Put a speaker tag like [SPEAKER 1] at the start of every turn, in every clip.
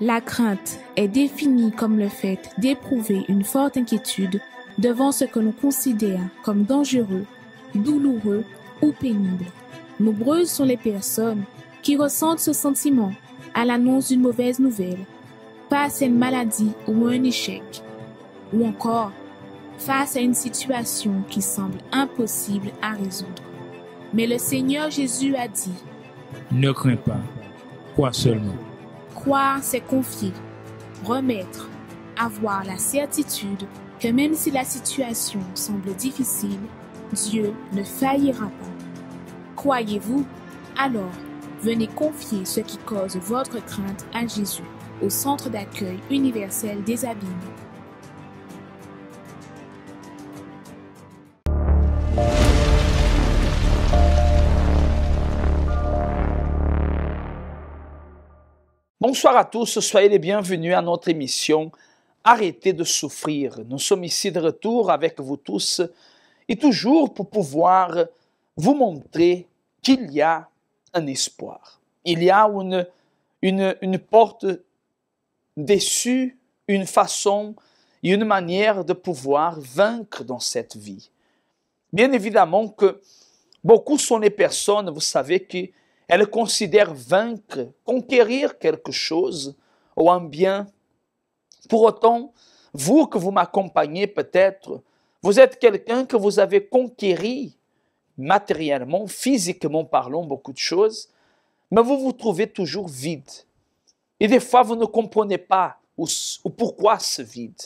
[SPEAKER 1] La crainte est définie comme le fait d'éprouver une forte inquiétude devant ce que l'on considère comme dangereux, douloureux ou pénible. Nombreuses sont les personnes qui ressentent ce sentiment à l'annonce d'une mauvaise nouvelle, face à une maladie ou à un échec, ou encore face à une situation qui semble impossible à résoudre. Mais le Seigneur Jésus a dit «
[SPEAKER 2] Ne crains pas, crois seulement. »
[SPEAKER 1] Croire, c'est confier, remettre, avoir la certitude que même si la situation semble difficile, Dieu ne faillira pas. Croyez-vous? Alors, venez confier ce qui cause votre crainte à Jésus, au Centre d'accueil universel des Abîmes.
[SPEAKER 3] Bonsoir à tous, soyez les bienvenus à notre émission Arrêtez de souffrir. Nous sommes ici de retour avec vous tous et toujours pour pouvoir vous montrer qu'il y a un espoir. Il y a une porte d'issue, une façon et une manière de pouvoir vaincre dans cette vie. Bien évidemment que beaucoup sont les personnes, vous savez, qui elles considèrent vaincre, conquérir quelque chose ou un bien. Pour autant, vous que vous m'accompagnez peut-être, vous êtes quelqu'un que vous avez conquéri matériellement, physiquement parlant, beaucoup de choses, mais vous vous trouvez toujours vide. Et des fois, vous ne comprenez pas ou pourquoi ce vide.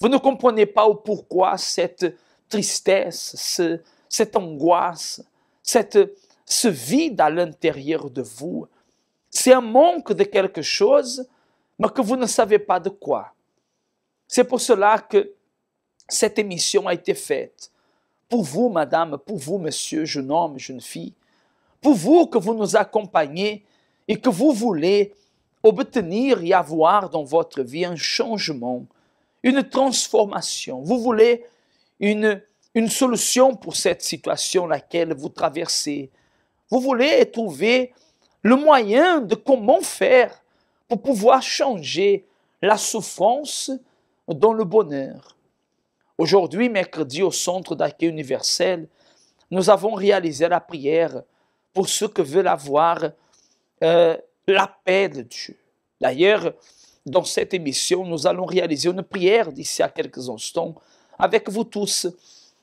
[SPEAKER 3] Vous ne comprenez pas ou pourquoi cette tristesse, cette angoisse, ce vide à l'intérieur de vous. C'est un manque de quelque chose, mais que vous ne savez pas de quoi. C'est pour cela que cette émission a été faite. Pour vous, madame, pour vous, monsieur, jeune homme, jeune fille, pour vous que vous nous accompagnez et que vous voulez obtenir et avoir dans votre vie un changement, une transformation. Vous voulez une solution pour cette situation laquelle vous traversez. Vous voulez trouver le moyen de comment faire pour pouvoir changer la souffrance dans le bonheur. Aujourd'hui, mercredi, au Centre d'accueil universel, nous avons réalisé la prière pour ceux qui veulent avoir la paix de Dieu. D'ailleurs, dans cette émission, nous allons réaliser une prière d'ici à quelques instants avec vous tous.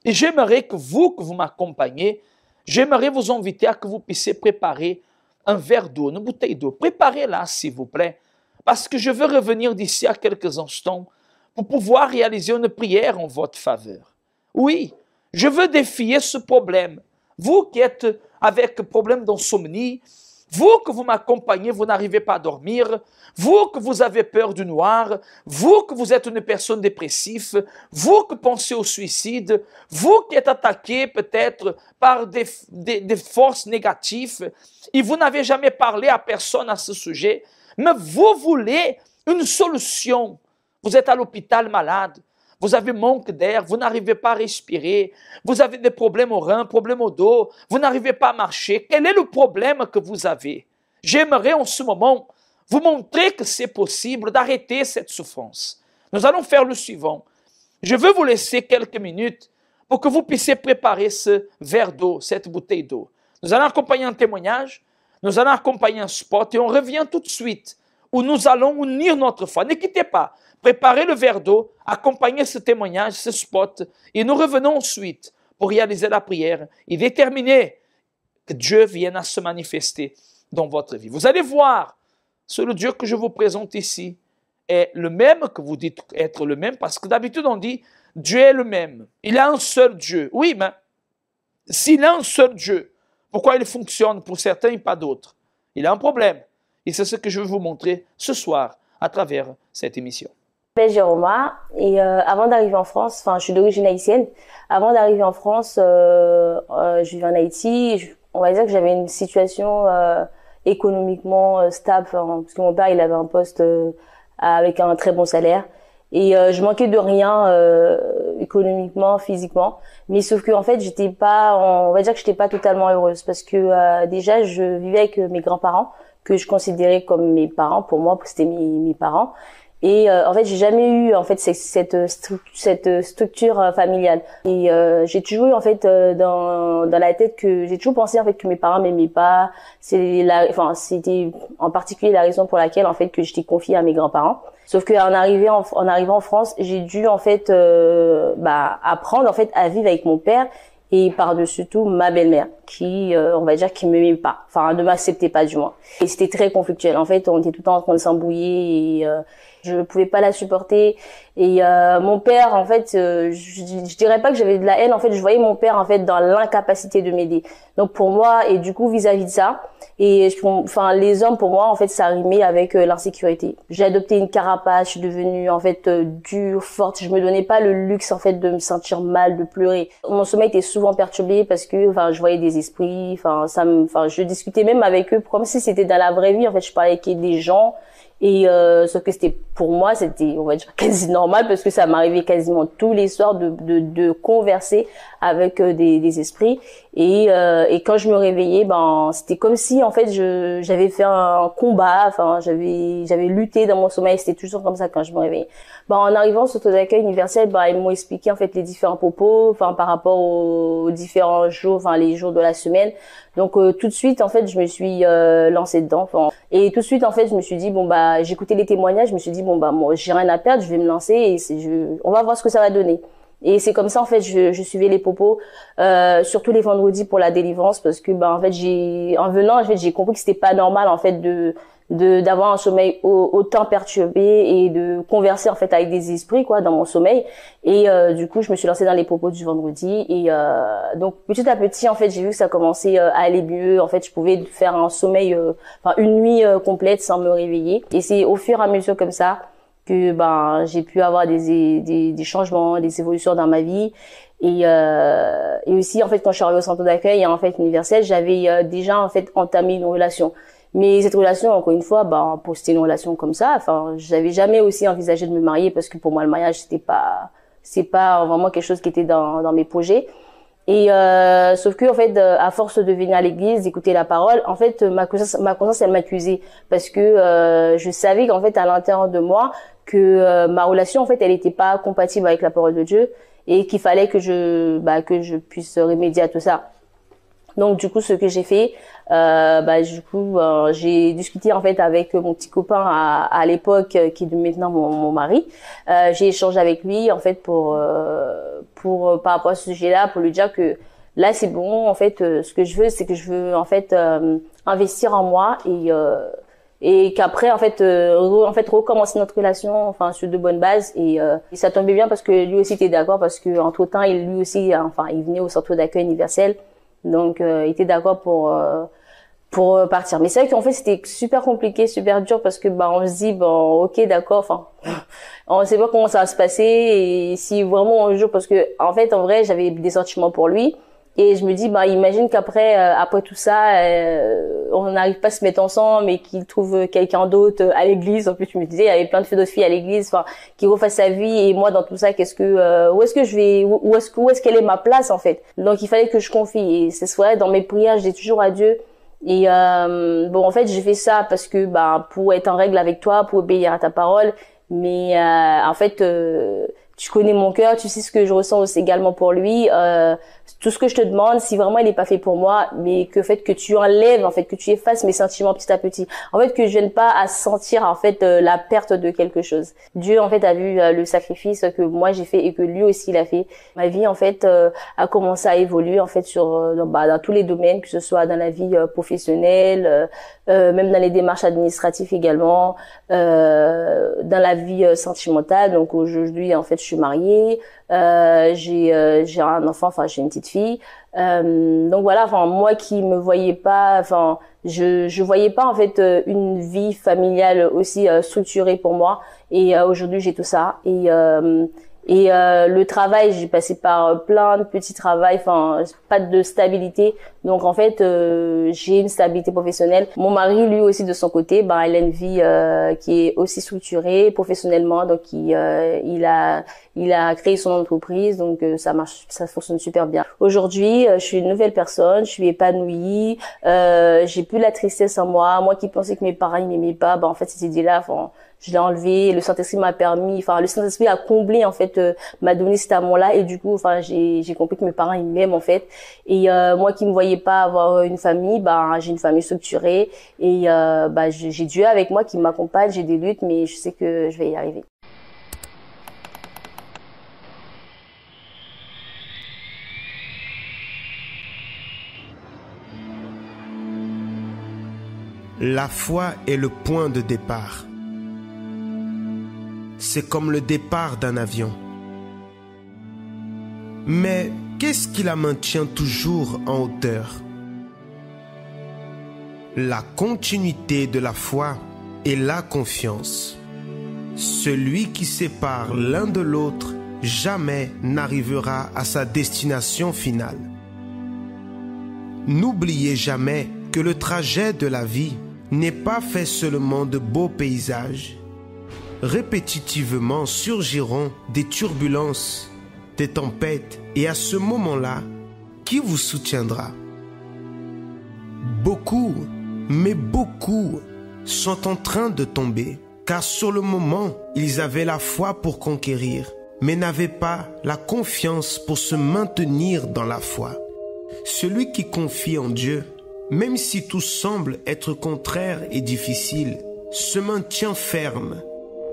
[SPEAKER 3] Et j'aimerais que vous m'accompagnez, j'aimerais vous inviter à que vous puissiez préparer un verre d'eau, une bouteille d'eau. Préparez-la, s'il vous plaît, parce que je veux revenir d'ici à quelques instants pour pouvoir réaliser une prière en votre faveur. Oui, je veux défier ce problème. Vous qui êtes avec problème d'insomnie, vous que vous m'accompagnez, vous n'arrivez pas à dormir, vous que vous avez peur du noir, vous que vous êtes une personne dépressive, vous que pensez au suicide, vous qui êtes attaqué peut-être par des forces négatives et vous n'avez jamais parlé à personne à ce sujet, mais vous voulez une solution. Vous êtes à l'hôpital malade, vous avez manque d'air, vous n'arrivez pas à respirer, vous avez des problèmes au rein, problèmes au dos, vous n'arrivez pas à marcher. Quel est le problème que vous avez? J'aimerais en ce moment vous montrer que c'est possible d'arrêter cette souffrance. Nous allons faire le suivant. Je veux vous laisser quelques minutes pour que vous puissiez préparer ce verre d'eau, cette bouteille d'eau. Nous allons accompagner un témoignage, nous allons accompagner un spot et on revient tout de suite où nous allons unir notre foi. Ne quittez pas. Préparez le verre d'eau, accompagnez ce témoignage, ce spot, et nous revenons ensuite pour réaliser la prière et déterminer que Dieu vienne à se manifester dans votre vie. Vous allez voir, c'est le Dieu que je vous présente ici est le même que vous dites être le même, parce que d'habitude on dit Dieu est le même. Il a un seul Dieu. Oui, mais s'il a un seul Dieu, pourquoi il fonctionne pour certains et pas d'autres? Il a un problème. Et c'est ce que je veux vous montrer ce soir à travers cette émission.
[SPEAKER 4] Je m'appelle Jérôme et avant d'arriver en France, enfin je suis d'origine haïtienne. Avant d'arriver en France, je vivais en Haïti. On va dire que j'avais une situation économiquement stable, parce que mon père il avait un poste avec un très bon salaire et je manquais de rien économiquement, physiquement. Mais sauf que en fait on va dire que j'étais pas totalement heureuse parce que déjà je vivais avec mes grands-parents que je considérais comme mes parents. Pour moi, c'était mes parents. Et en fait, j'ai jamais eu en fait cette structure familiale. Et j'ai toujours eu en fait dans la tête que j'ai toujours pensé en fait que mes parents m'aimaient pas. C'était en particulier la raison pour laquelle en fait que j'étais confiée à mes grands-parents. Sauf que en arrivant en France, j'ai dû en fait apprendre en fait à vivre avec mon père et par-dessus tout ma belle-mère qui on va dire qui m'aimait pas, enfin ne m'acceptait pas du moins. Et c'était très conflictuel. En fait, on était tout le temps en train de s'embrouiller et je pouvais pas la supporter. Et mon père, en fait, je dirais pas que j'avais de la haine. En fait, je voyais mon père en fait dans l'incapacité de m'aider. Donc pour moi, et du coup vis-à-vis de ça, et enfin les hommes pour moi en fait ça rimait avec l'insécurité. J'ai adopté une carapace, je suis devenue en fait dure, forte. Je me donnais pas le luxe en fait de me sentir mal, de pleurer. Mon sommeil était souvent perturbé parce que je voyais des esprits. Je discutais même avec eux comme si c'était dans la vraie vie. En fait, je parlais avec des gens. Et sauf que pour moi c'était on va dire quasi normal parce que ça m'arrivait quasiment tous les soirs de converser avec des esprits et quand je me réveillais c'était comme si en fait j'avais fait un combat, enfin j'avais lutté dans mon sommeil, c'était toujours comme ça quand je me réveillais. En arrivant sur centre d'accueil universel, ils m'ont expliqué en fait les différents propos par rapport aux différents jours, les jours de la semaine. Donc tout de suite en fait je me suis lancée dedans et tout de suite en fait je me suis dit j'ai écouté les témoignages, je me suis dit moi j'ai rien à perdre, je vais me lancer et on va voir ce que ça va donner. Et c'est comme ça en fait je suivais les propos surtout les vendredis pour la délivrance parce que en fait j'ai compris que c'était pas normal en fait d'avoir un sommeil autant perturbé et de converser en fait avec des esprits dans mon sommeil. Et du coup je me suis lancée dans les propos du vendredi et donc petit à petit en fait j'ai vu que ça commençait à aller mieux. En fait je pouvais faire un sommeil une nuit complète sans me réveiller et c'est au fur et à mesure comme ça que j'ai pu avoir des changements, des évolutions dans ma vie. Et aussi en fait quand je suis arrivée au centre d'accueil en fait universel, j'avais déjà en fait entamé une relation. Mais cette relation, encore une fois, pour c'était une relation comme ça, j'avais jamais aussi envisagé de me marier parce que pour moi le mariage c'est pas vraiment quelque chose qui était dans mes projets. Et sauf que en fait à force de venir à l'église, d'écouter la parole, en fait ma conscience elle m'accusait parce que je savais qu'en fait à l'intérieur de moi que ma relation en fait elle était pas compatible avec la parole de Dieu et qu'il fallait que je puisse remédier à tout ça. Donc du coup ce que j'ai fait j'ai discuté en fait avec mon petit copain à l'époque qui est maintenant mon mari. J'ai échangé avec lui en fait pour par rapport à ce sujet-là pour lui dire que là c'est bon en fait ce que je veux c'est que je veux en fait investir en moi et qu'après en fait recommencer notre relation sur de bonnes bases et ça tombait bien parce que lui aussi était d'accord parce que entre-temps lui aussi il venait au centre d'accueil universel. Donc il était d'accord pour partir. Mais c'est vrai qu'en fait c'était super compliqué, super dur parce que on se dit OK d'accord, on sait pas comment ça va se passer et si vraiment un jour parce que en fait en vrai j'avais des sentiments pour lui et je me dis imagine qu'après après tout ça on n'arrive pas à se mettre ensemble et qu'il trouve quelqu'un d'autre à l'église. En plus je me disais il y avait plein de filles à l'église qui refassent sa vie et moi dans tout ça où est-ce qu'elle est ma place en fait. Donc il fallait que je confie et c'est vrai dans mes prières je dis toujours à Dieu et en fait j'ai fait ça parce que pour être en règle avec toi, pour obéir à ta parole, mais en fait tu connais mon cœur, tu sais ce que je ressens aussi également pour lui. Tout ce que je te demande, si vraiment il n'est pas fait pour moi, mais que tu enlèves, en fait, que tu effaces mes sentiments petit à petit. En fait, que je vienne pas à sentir, en fait, la perte de quelque chose. Dieu, en fait, a vu le sacrifice que moi j'ai fait et que lui aussi il a fait. Ma vie, en fait, a commencé à évoluer, en fait, dans tous les domaines, que ce soit dans la vie professionnelle, même dans les démarches administratives également, dans la vie sentimentale. Donc aujourd'hui, en fait, je suis mariée. J'ai un enfant, j'ai une petite fille. Donc voilà, moi qui me voyais pas, je voyais pas en fait une vie familiale aussi structurée pour moi. Et aujourd'hui j'ai tout ça. Et le travail, j'ai passé par plein de petits travails, enfin pas de stabilité. Donc en fait, j'ai une stabilité professionnelle. Mon mari, lui aussi de son côté, il a une vie qui est aussi structurée professionnellement. Donc il a créé son entreprise, donc ça marche, ça fonctionne super bien. Aujourd'hui, je suis une nouvelle personne, je suis épanouie, j'ai plus la tristesse en moi. Moi qui pensais que mes parents ils m'aimaient pas, en fait cette idée-là, je l'ai enlevé. Le Saint-Esprit m'a permis, le Saint-Esprit a comblé en fait, m'a donné cet amour-là, et du coup, j'ai compris que mes parents ils m'aiment en fait. Et moi qui me voyais pas avoir une famille, j'ai une famille structurée, et j'ai Dieu avec moi qui m'accompagne. J'ai des luttes, mais je sais que je vais y arriver.
[SPEAKER 5] La foi est le point de départ. C'est comme le départ d'un avion. Mais qu'est-ce qui la maintient toujours en hauteur? La continuité de la foi et la confiance. Celui qui sépare l'un de l'autre jamais n'arrivera à sa destination finale. N'oubliez jamais que le trajet de la vie n'est pas fait seulement de beaux paysages. Répétitivement surgiront des turbulences, des tempêtes, et à ce moment-là, qui vous soutiendra? Beaucoup, mais beaucoup, sont en train de tomber, car sur le moment, ils avaient la foi pour conquérir, mais n'avaient pas la confiance pour se maintenir dans la foi. Celui qui confie en Dieu, même si tout semble être contraire et difficile, se maintient ferme,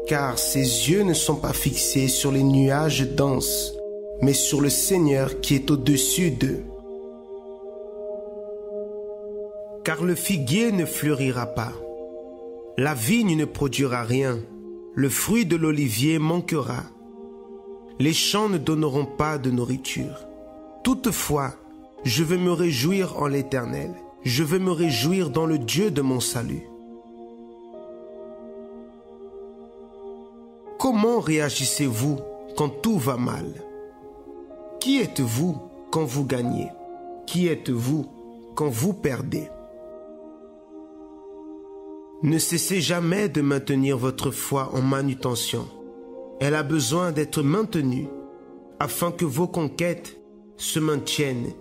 [SPEAKER 5] car ses yeux ne sont pas fixés sur les nuages denses, mais sur le Seigneur qui est au-dessus d'eux. Car le figuier ne fleurira pas, la vigne ne produira rien, le fruit de l'olivier manquera, les champs ne donneront pas de nourriture. Toutefois, je veux me réjouir en l'Éternel. Je veux me réjouir dans le Dieu de mon salut. Comment réagissez-vous quand tout va mal? Qui êtes-vous quand vous gagnez? Qui êtes-vous quand vous perdez? Ne cessez jamais de maintenir votre foi en manutention. Elle a besoin d'être maintenue afin que vos conquêtes se maintiennent.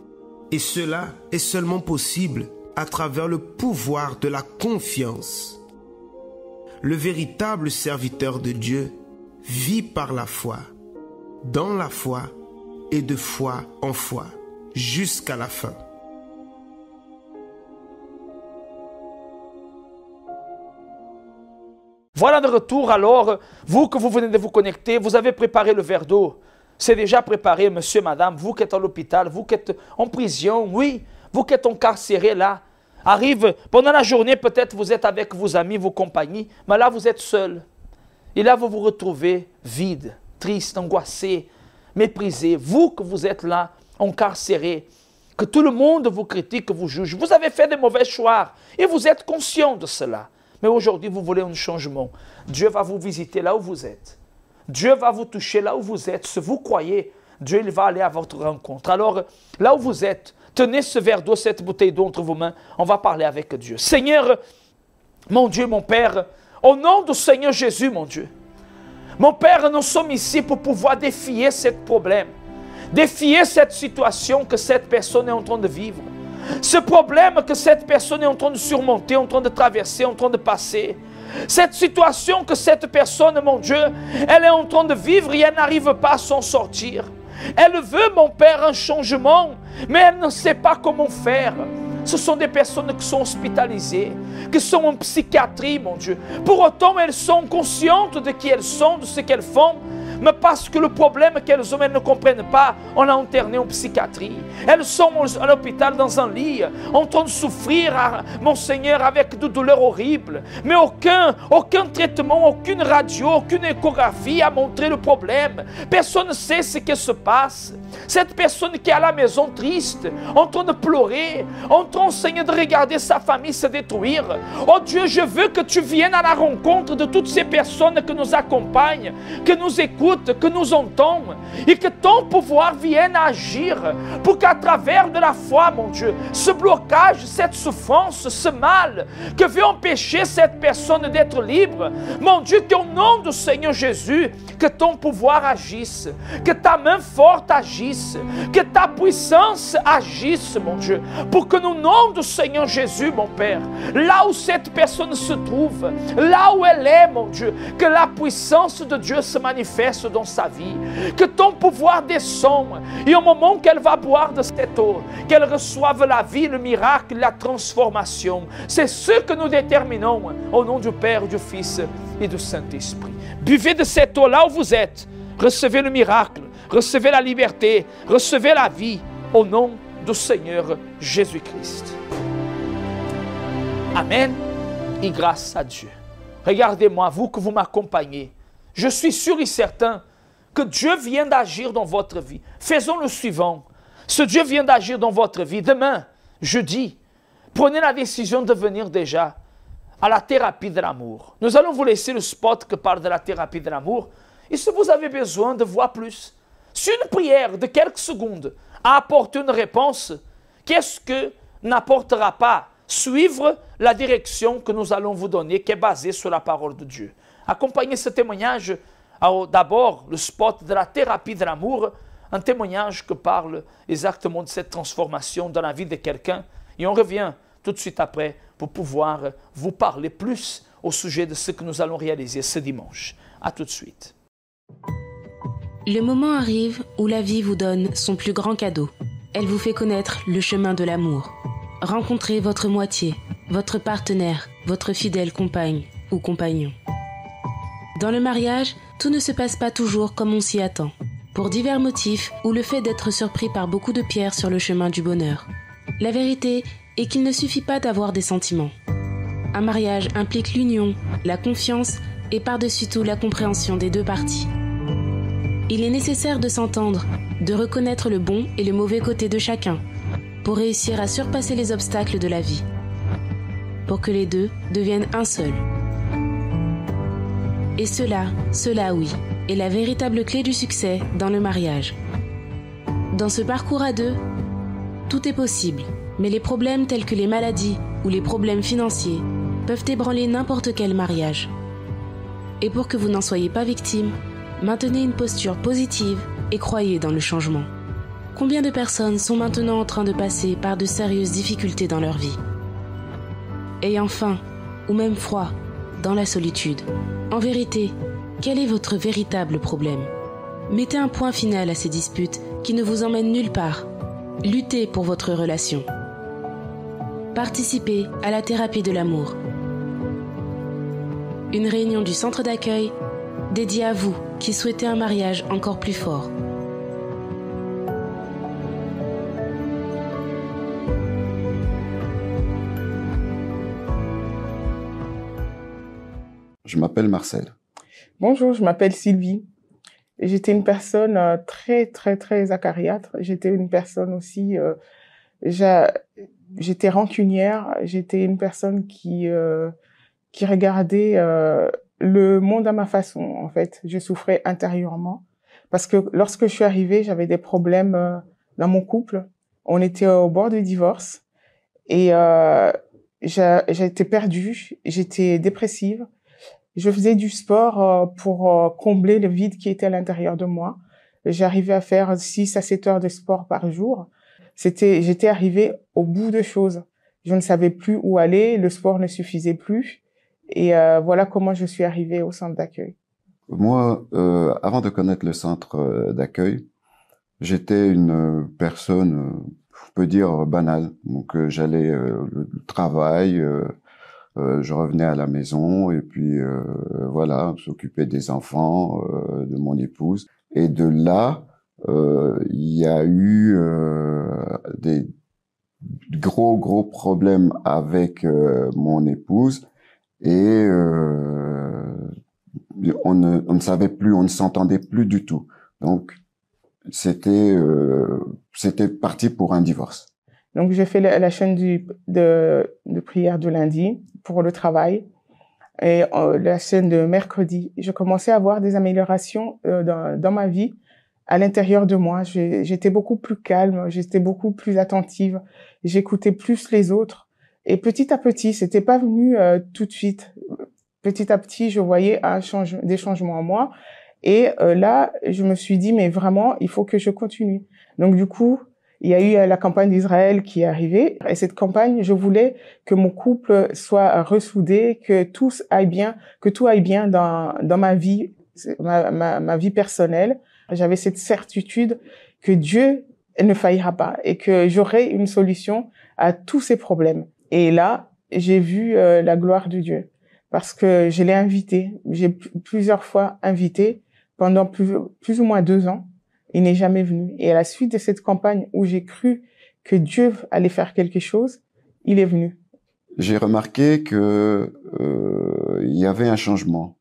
[SPEAKER 5] Et cela est seulement possible à travers le pouvoir de la confiance. Le véritable serviteur de Dieu vit par la foi, dans la foi et de foi en foi, jusqu'à la fin.
[SPEAKER 3] Voilà de retour alors, vous que vous venez de vous connecter, vous avez préparé le verre d'eau. C'est déjà préparé, monsieur, madame, vous qui êtes à l'hôpital, vous qui êtes en prison, oui, vous qui êtes incarcéré là. Arrive, pendant la journée, peut-être vous êtes avec vos amis, vos compagnies, mais là vous êtes seul. Et là vous vous retrouvez vide, triste, angoissé, méprisé. Vous que vous êtes là, incarcéré, que tout le monde vous critique, vous juge. Vous avez fait des mauvais choix et vous êtes conscient de cela. Mais aujourd'hui vous voulez un changement. Dieu va vous visiter là où vous êtes. Dieu va vous toucher là où vous êtes. Si vous croyez, Dieu il va aller à votre rencontre. Alors, là où vous êtes, tenez ce verre d'eau, cette bouteille d'eau entre vos mains. On va parler avec Dieu. Seigneur, mon Dieu, mon Père, au nom du Seigneur Jésus, mon Dieu. Mon Père, nous sommes ici pour pouvoir défier ce problème. Défier cette situation que cette personne est en train de vivre. Ce problème que cette personne est en train de surmonter, en train de traverser, en train de passer. Cette situation que cette personne, mon Dieu, elle est en train de vivre et elle n'arrive pas à s'en sortir. Elle veut, mon Père, un changement, mais elle ne sait pas comment faire. Ce sont des personnes qui sont hospitalisées, qui sont en psychiatrie, mon Dieu. Pour autant, elles sont conscientes de qui elles sont, de ce qu'elles font, mais parce que le problème qu'elles ont, elles ne comprennent pas, on l'a interné en psychiatrie. Elles sont à l'hôpital dans un lit, en train de souffrir, mon Seigneur, avec des douleurs horribles. Mais aucun traitement, aucune radio, aucune échographie a montré le problème. Personne ne sait ce qui se passe. Cette personne qui est à la maison triste, en train de pleurer, en train, Seigneur, de regarder sa famille se détruire. Oh Dieu, je veux que tu viennes à la rencontre de toutes ces personnes que nous accompagnent, que nous écoutent, que nous entendent, et que ton pouvoir vienne agir pour qu'à travers de la foi, mon Dieu, ce blocage, cette souffrance, ce mal que veut empêcher cette personne d'être libre, mon Dieu, qu'au nom du Seigneur Jésus, que ton pouvoir agisse, que ta main forte agisse, que ta puissance agisse, mon Dieu, pour que, au nom du Seigneur Jésus, mon Père, là où cette personne se trouve, là où elle est, mon Dieu, que la puissance de Dieu se manifeste dans sa vie, que ton pouvoir descende, et au moment qu'elle va boire de cette eau, qu'elle reçoive la vie, le miracle, la transformation. C'est ce que nous déterminons au nom du Père, du Fils et du Saint-Esprit. Buvez de cette eau là où vous êtes, recevez le miracle, recevez la liberté, recevez la vie au nom du Seigneur Jésus-Christ. Amen et grâce à Dieu. Regardez-moi, vous que vous m'accompagnez. Je suis sûr et certain que Dieu vient d'agir dans votre vie. Faisons le suivant. Ce Dieu vient d'agir dans votre vie. Demain, jeudi, prenez la décision de venir déjà à la thérapie de l'amour. Nous allons vous laisser le spot qui parle de la thérapie de l'amour. Et si vous avez besoin de voir plus, si une prière de quelques secondes a apporté une réponse, qu'est-ce que n'apportera pas suivre la direction que nous allons vous donner, qui est basée sur la parole de Dieu? Accompagnez ce témoignage, d'abord le spot de la thérapie de l'amour, un témoignage qui parle exactement de cette transformation dans la vie de quelqu'un. Et on revient tout de suite après pour pouvoir vous parler plus au sujet de ce que nous allons réaliser ce dimanche. À tout de suite.
[SPEAKER 6] Le moment arrive où la vie vous donne son plus grand cadeau. Elle vous fait connaître le chemin de l'amour. Rencontrez votre moitié, votre partenaire, votre fidèle compagne ou compagnon. Dans le mariage, tout ne se passe pas toujours comme on s'y attend, pour divers motifs ou le fait d'être surpris par beaucoup de pierres sur le chemin du bonheur. La vérité est qu'il ne suffit pas d'avoir des sentiments. Un mariage implique l'union, la confiance et par-dessus tout la compréhension des deux parties. Il est nécessaire de s'entendre, de reconnaître le bon et le mauvais côté de chacun, pour réussir à surpasser les obstacles de la vie, pour que les deux deviennent un seul. Et cela oui, est la véritable clé du succès dans le mariage. Dans ce parcours à deux, tout est possible, mais les problèmes tels que les maladies ou les problèmes financiers peuvent ébranler n'importe quel mariage. Et pour que vous n'en soyez pas victime, maintenez une posture positive et croyez dans le changement. Combien de personnes sont maintenant en train de passer par de sérieuses difficultés dans leur vie, ayant faim ou même froid, dans la solitude? En vérité, quel est votre véritable problème? Mettez un point final à ces disputes qui ne vous emmènent nulle part. Luttez pour votre relation. Participez à la thérapie de l'amour. Une réunion du centre d'accueil dédiée à vous qui souhaitez un mariage encore plus fort.
[SPEAKER 7] Je m'appelle Marcel.
[SPEAKER 8] Bonjour, je m'appelle Sylvie. J'étais une personne très acariâtre. J'étais une personne aussi, j'étais rancunière. J'étais une personne qui regardait le monde à ma façon. En fait, je souffrais intérieurement parce que lorsque je suis arrivée, j'avais des problèmes dans mon couple. On était au bord du divorce et j'étais perdue. J'étais dépressive. Je faisais du sport pour combler le vide qui était à l'intérieur de moi. J'arrivais à faire 6 à 7 heures de sport par jour. J'étais arrivée au bout de choses. Je ne savais plus où aller, le sport ne suffisait plus. Et voilà comment je suis arrivée au centre d'accueil.
[SPEAKER 7] Moi, avant de connaître le centre d'accueil, j'étais une personne, on peut dire, banale. Donc j'allais au travail, je revenais à la maison et puis voilà, s'occuper des enfants, de mon épouse. Et de là, il y a eu des gros problèmes avec mon épouse et on ne savait plus, on ne s'entendait plus du tout. Donc c'était parti pour un divorce.
[SPEAKER 8] Donc, j'ai fait la chaîne de prière du lundi pour le travail et la chaîne de mercredi. Je commençais à voir des améliorations dans ma vie, à l'intérieur de moi. J'étais beaucoup plus calme, j'étais beaucoup plus attentive, j'écoutais plus les autres. Et petit à petit, c'était pas venu tout de suite. Petit à petit, je voyais des changements en moi. Et là, je me suis dit, mais vraiment, il faut que je continue. Donc, du coup, il y a eu la campagne d'Israël qui est arrivée. Et cette campagne, je voulais que mon couple soit ressoudé, que tout aille bien dans ma vie, ma vie personnelle. J'avais cette certitude que Dieu ne faillira pas et que j'aurai une solution à tous ces problèmes. Et là, j'ai vu la gloire de Dieu parce que je l'ai invité. J'ai plusieurs fois invité pendant plus ou moins 2 ans. Il n'est jamais venu. Et à la suite de cette campagne où j'ai cru que Dieu allait faire quelque chose, il est venu.
[SPEAKER 7] J'ai remarqué que il y avait un changement.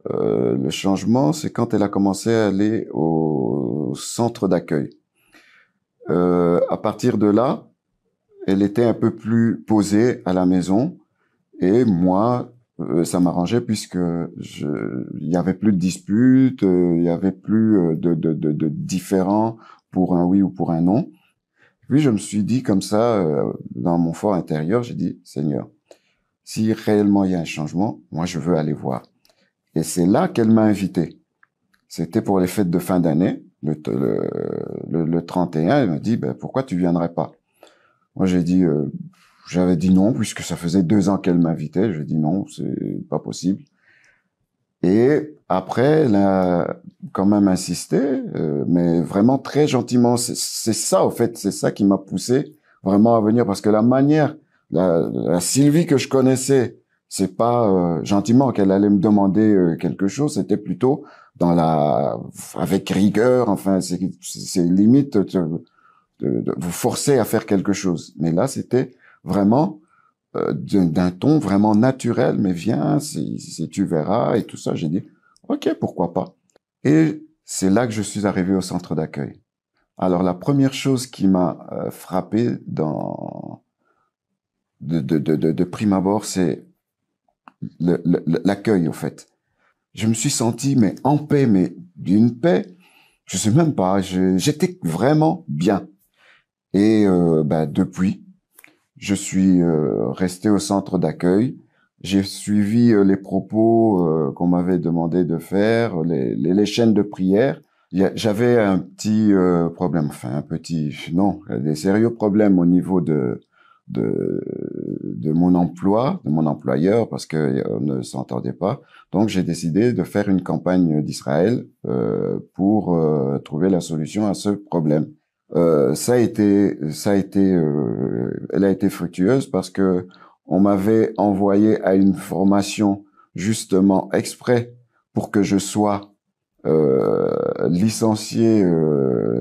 [SPEAKER 7] Le changement, c'est quand elle a commencé à aller au centre d'accueil. À partir de là, elle était un peu plus posée à la maison et moi, ça m'arrangeait puisque il y avait plus de disputes, il y avait plus de différends pour un oui ou pour un non. Puis je me suis dit comme ça, dans mon fort intérieur, j'ai dit, Seigneur, si réellement il y a un changement, moi je veux aller voir. Et c'est là qu'elle m'a invité. C'était pour les fêtes de fin d'année, le 31, elle m'a dit, ben, pourquoi tu viendrais pas? Moi j'ai dit, j'avais dit non, puisque ça faisait 2 ans qu'elle m'invitait. J'ai dit non, c'est pas possible. Et après, elle a quand même insisté, mais vraiment très gentiment. C'est ça, au fait, c'est ça qui m'a poussé vraiment à venir, parce que la manière, la Sylvie que je connaissais, c'est pas gentiment qu'elle allait me demander quelque chose, c'était plutôt avec rigueur. Enfin, c'est limite de vous forcer à faire quelque chose. Mais là, c'était vraiment d'un ton vraiment naturel, mais viens, si tu verras et tout ça. J'ai dit, ok, pourquoi pas. Et c'est là que je suis arrivé au centre d'accueil. Alors, la première chose qui m'a frappé de prime abord, c'est l'accueil, au fait. Je me suis senti, mais en paix, mais d'une paix, je sais même pas, j'étais vraiment bien. Et depuis, je suis resté au centre d'accueil. J'ai suivi les propos qu'on m'avait demandé de faire, les chaînes de prière. J'avais un petit problème, des sérieux problèmes au niveau de mon emploi, de mon employeur, parce que on ne s'entendait pas. Donc j'ai décidé de faire une campagne d'Israël pour trouver la solution à ce problème. Elle a été fructueuse parce que on m'avait envoyé à une formation justement exprès pour que je sois licencié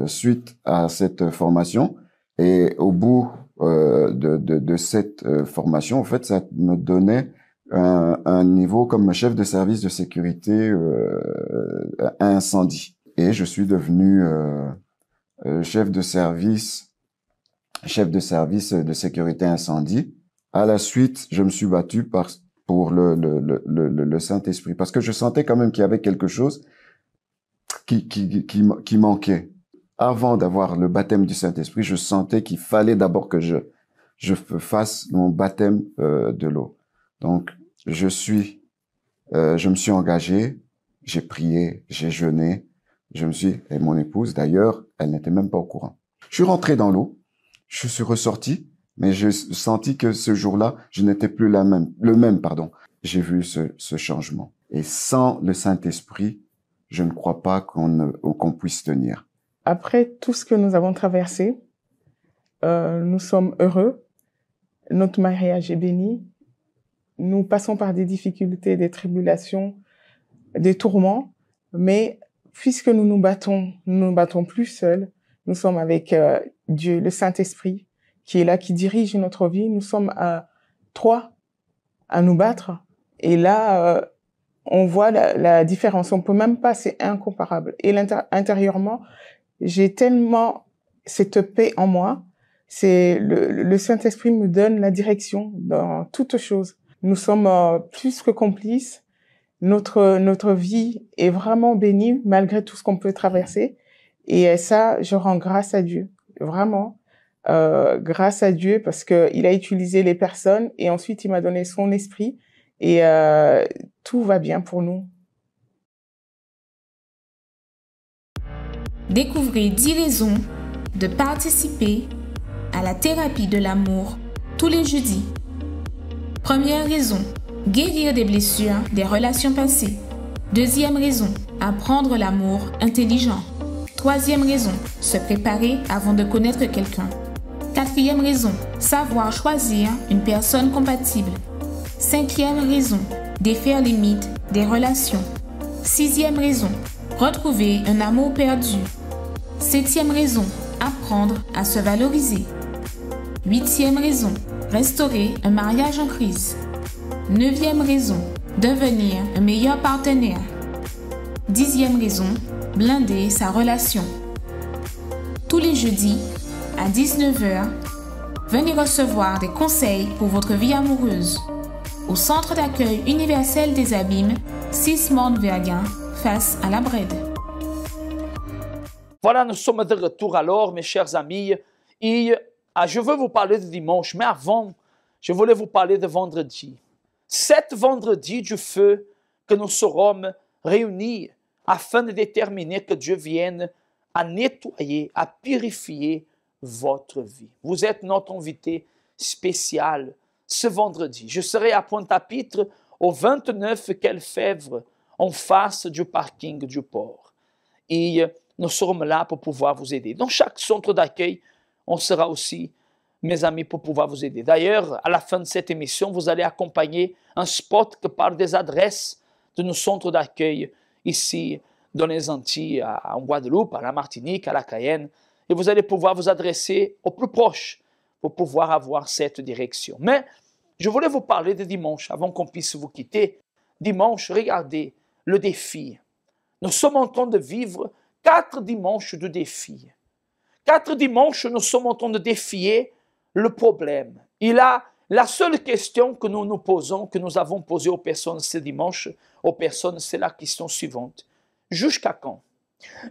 [SPEAKER 7] suite à cette formation. Et au bout de cette formation, en fait, ça me donnait un niveau comme chef de service de sécurité incendie. Et je suis devenu chef de service de sécurité incendie. À la suite, je me suis battu pour le Saint-Esprit, parce que je sentais quand même qu'il y avait quelque chose qui manquait. Avant d'avoir le baptême du Saint-Esprit, je sentais qu'il fallait d'abord que je fasse mon baptême de l'eau. Donc, je me suis engagé, j'ai prié, j'ai jeûné, et mon épouse, d'ailleurs, elle n'était même pas au courant. Je suis rentré dans l'eau, je suis ressorti, mais j'ai senti que ce jour-là, je n'étais plus le même. J'ai vu ce changement. Et sans le Saint-Esprit, je ne crois pas qu'on puisse tenir.
[SPEAKER 8] Après tout ce que nous avons traversé, nous sommes heureux. Notre mariage est béni. Nous passons par des difficultés, des tribulations, des tourments, mais puisque nous nous battons plus seuls. Nous sommes avec Dieu, le Saint-Esprit, qui est là, qui dirige notre vie. Nous sommes à 3 à nous battre. Et là, on voit la différence. On peut même pas, c'est incomparable. Et intérieurement, j'ai tellement cette paix en moi. C'est le Saint-Esprit me donne la direction dans toute chose. Nous sommes plus que complices. Notre vie est vraiment bénie malgré tout ce qu'on peut traverser. Et ça, je rends grâce à Dieu. Vraiment, grâce à Dieu parce que il a utilisé les personnes et ensuite il m'a donné son esprit et tout va bien pour nous.
[SPEAKER 1] Découvrez 10 raisons de participer à la thérapie de l'amour tous les jeudis. Première raison, guérir des blessures des relations passées. Deuxième raison, apprendre l'amour intelligent. Troisième raison, se préparer avant de connaître quelqu'un. Quatrième raison, savoir choisir une personne compatible. Cinquième raison, défaire les mythes des relations. Sixième raison, retrouver un amour perdu. Septième raison, apprendre à se valoriser. Huitième raison, restaurer un mariage en crise. Neuvième raison, devenir un meilleur partenaire. Dixième raison, blinder sa relation. Tous les jeudis, à 19h, venez recevoir des conseils pour votre vie amoureuse au Centre d'accueil universel des Abîmes, 6 Morne-Vergin, face à la Brède.
[SPEAKER 3] Voilà, nous sommes de retour alors, mes chers amis. Et je veux vous parler de dimanche, mais avant, je voulais vous parler de vendredi. Cet vendredi du feu que nous serons réunis afin de déterminer que Dieu vienne à nettoyer, à purifier votre vie. Vous êtes notre invité spécial ce vendredi. Je serai à Pointe-à-Pitre au 29 Quelfèvre, en face du parking du port. Et nous serons là pour pouvoir vous aider. Dans chaque centre d'accueil, on sera aussi, mes amis, pour pouvoir vous aider. D'ailleurs, à la fin de cette émission, vous allez accompagner un spot qui parle des adresses de nos centres d'accueil ici dans les Antilles, en Guadeloupe, à la Martinique, à la Cayenne. Et vous allez pouvoir vous adresser au plus proche pour pouvoir avoir cette direction. Mais je voulais vous parler de dimanche, avant qu'on puisse vous quitter. Dimanche, regardez le défi. Nous sommes en train de vivre 4 dimanches de défi. 4 dimanches, nous sommes en train de défier le problème. Et là, la seule question que nous nous posons, que nous avons posée aux personnes ce dimanche, c'est la question suivante. Jusqu'à quand?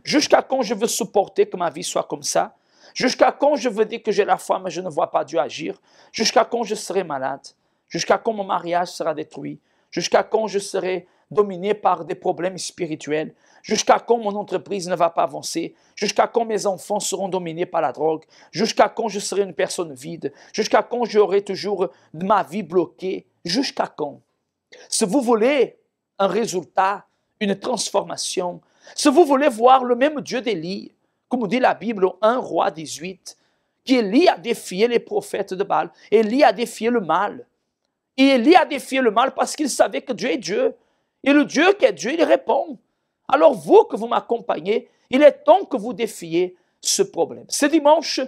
[SPEAKER 3] Jusqu'à quand je veux supporter que ma vie soit comme ça? Jusqu'à quand je veux dire que j'ai la foi mais je ne vois pas Dieu agir? Jusqu'à quand je serai malade? Jusqu'à quand mon mariage sera détruit? Jusqu'à quand je serai dominé par des problèmes spirituels? Jusqu'à quand mon entreprise ne va pas avancer? Jusqu'à quand mes enfants seront dominés par la drogue? Jusqu'à quand je serai une personne vide? Jusqu'à quand j'aurai toujours ma vie bloquée? Jusqu'à quand? Si vous voulez un résultat, une transformation, si vous voulez voir le même Dieu d'Élie, comme dit la Bible au 1 Roi 18, qui Élie a défié les prophètes de Baal, Élie a défié le mal. Et Élie a défié le mal parce qu'il savait que Dieu est Dieu. Et le Dieu qui est Dieu, il répond. Alors vous que vous m'accompagnez, il est temps que vous défiez ce problème. Ce dimanche,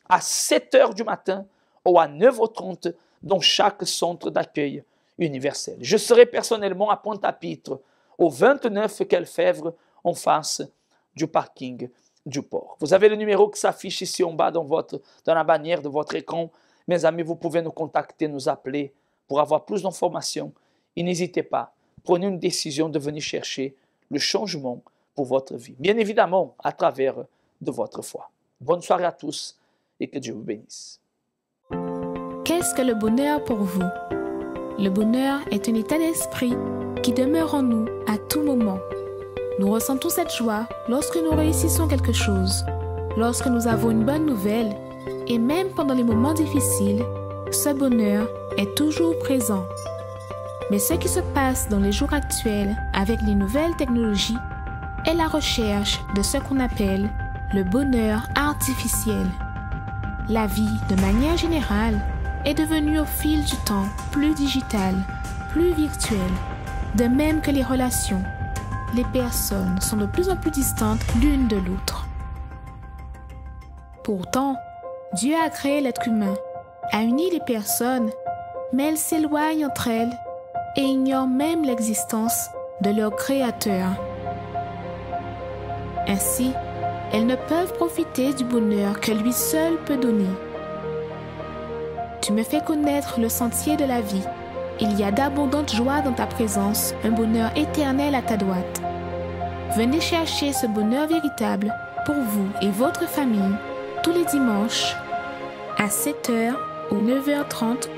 [SPEAKER 3] à 7h du matin ou à 9h30, dans chaque centre d'accueil universel. Je serai personnellement à Pointe-à-Pitre, au 29 Quelfèvre, en face du parking du port. Vous avez le numéro qui s'affiche ici en bas dans la bannière de votre écran. Mes amis, vous pouvez nous contacter, nous appeler pour avoir plus d'informations. Et n'hésitez pas, prenez une décision de venir chercher le changement pour votre vie. Bien évidemment, à travers de votre foi. Bonne soirée à tous et que Dieu vous bénisse.
[SPEAKER 1] Qu'est-ce que le bonheur pour vous? Le bonheur est un état d'esprit qui demeure en nous à tout moment. Nous ressentons cette joie lorsque nous réussissons quelque chose, lorsque nous avons une bonne nouvelle, et même pendant les moments difficiles, ce bonheur est toujours présent. Mais ce qui se passe dans les jours actuels avec les nouvelles technologies est la recherche de ce qu'on appelle le bonheur artificiel. La vie, de manière générale, est devenue au fil du temps plus digitale, plus virtuelle, de même que les relations. Les personnes sont de plus en plus distantes l'une de l'autre. Pourtant, Dieu a créé l'être humain, a uni les personnes, mais elles s'éloignent entre elles et ignorent même l'existence de leur Créateur. Ainsi, elles ne peuvent profiter du bonheur que lui seul peut donner. Tu me fais connaître le sentier de la vie. Il y a d'abondantes joies dans ta présence, un bonheur éternel à ta droite. Venez chercher ce bonheur véritable pour vous et votre famille tous les dimanches à 7h ou 9h30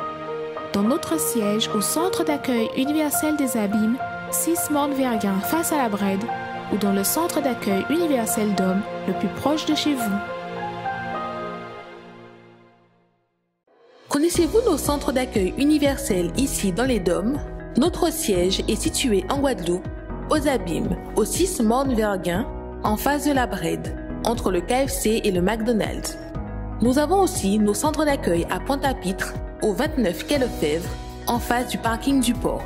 [SPEAKER 1] dans notre siège au Centre d'accueil universel des Abîmes, 6 Morne-Verguin face à la Brède, ou dans le Centre d'accueil universel d'hommes le plus proche de chez vous.
[SPEAKER 9] Connaissez-vous nos centres d'accueil universels ici dans les Dômes? Notre siège est situé en Guadeloupe, aux Abîmes, au 6 Morne-Verguin, en face de la Brède, entre le KFC et le McDonald's. Nous avons aussi nos centres d'accueil à Pointe-à-Pitre, au 29 quai Lefebvre, en face du parking du port.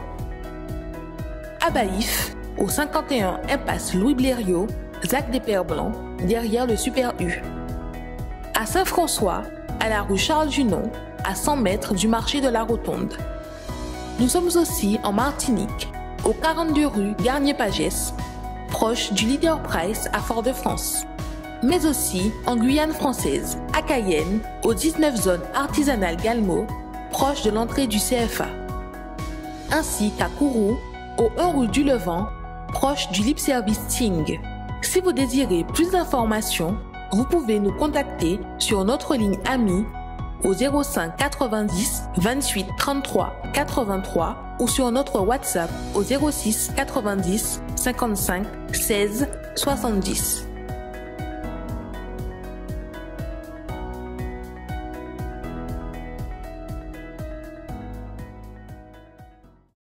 [SPEAKER 9] À Baïf, au 51 impasse Louis Blériot, Zac des Pères Blancs, derrière le Super U. À Saint-François, à la rue Charles Junon, à 100 mètres du marché de la Rotonde. Nous sommes aussi en Martinique, au 42 rue Garnier-Pagès, proche du Leader Price à Fort-de-France. Mais aussi en Guyane française, à Cayenne, aux 19 zones artisanales Galmo, proche de l'entrée du CFA. Ainsi qu'à Kourou, au 1 rue du Levant, proche du Lip Service Ting. Si vous désirez plus d'informations, vous pouvez nous contacter sur notre ligne AMI au 05 90 28 33 83 ou sur notre WhatsApp au 06 90 55 16 70.